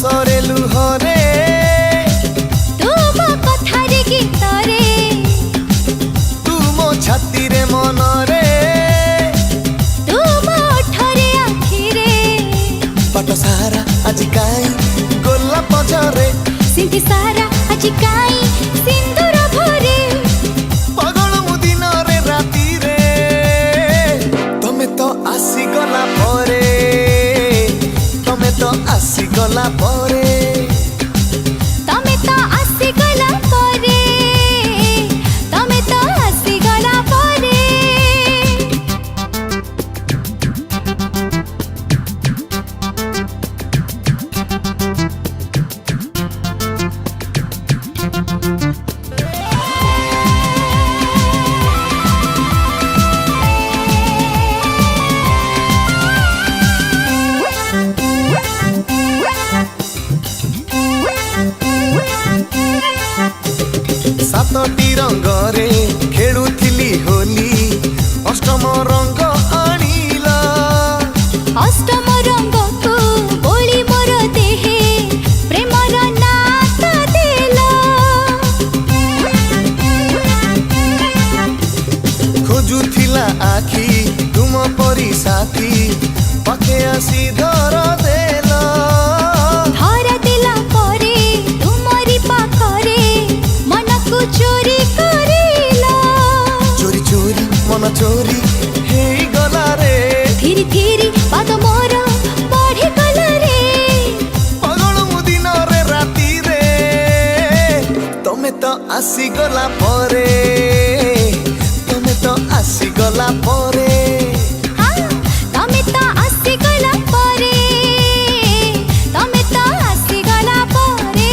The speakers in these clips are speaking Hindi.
हसरे लुहरे तुम कथारे गीतरे तू मो छाती रे मनरे तुम ओठरे आखिरे बाट सारा आज काई गोलाप झरे सिंधी सारा आज काई सिंदूर भरे पागल मु दिन रे राती रे तमे तो आसी गला परे तमे तो आसी गला परे तमे तो आसी गला परे तमे तो आसी गला परे सातटी रंगरे खेलुथिली होली अष्टम रंग आनिला अष्टम रंग को बोली मोर देहे प्रेमर नात देला खोजुथिला आखी तुम परी साथी पाखे आसी धर देला धर देला परे तुमरी पाखरे मन को चोरी करेला चोरी चोरी मन चोरी हे गला रे धीरे धीरे पाद मोर बढ़ी गला रे पागल मु दिन रे राती रे तमे तो आसी गला परे तमे तो आसी गला परे हाँ, तमे तो आसी गला परे तमे तो आसी गला परे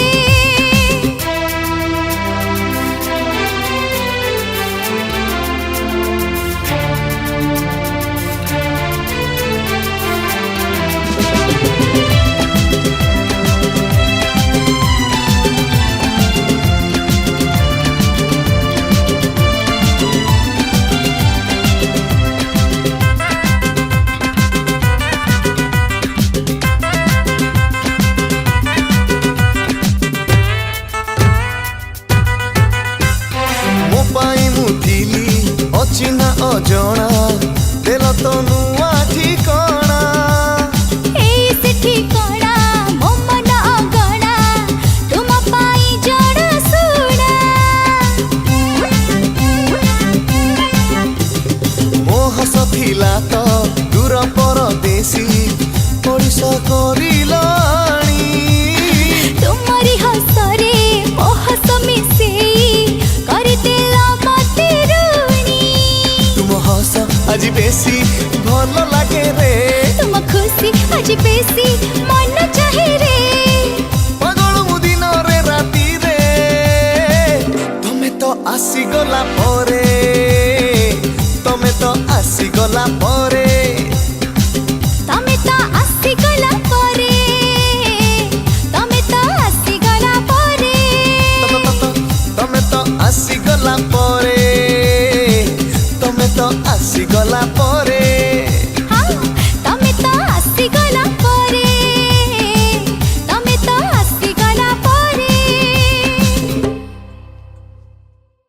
मो पाई मु थिली अचिना अजणा देल तो नुआ ठिकणा एई से ठिकणा मो मन अगणा तुम पाई जण सुणा मो हस थिला तो दूर परदेशी ओडिशा करिलाणी तुमरी हसरे ओ हस मिसेई करदेला मते रुणी तुम हस आज बेसी भल लागे रे तुम खुशी आज बेसी मन चाहे रे पागल मु दिन रे राती रे तमे तो आसी गला परे तमे तो आसी गला परे तमे तो आसी गला परे तमे तो आसी गला परे तमे तो आसी गला परे तमे तो आसी गला परे।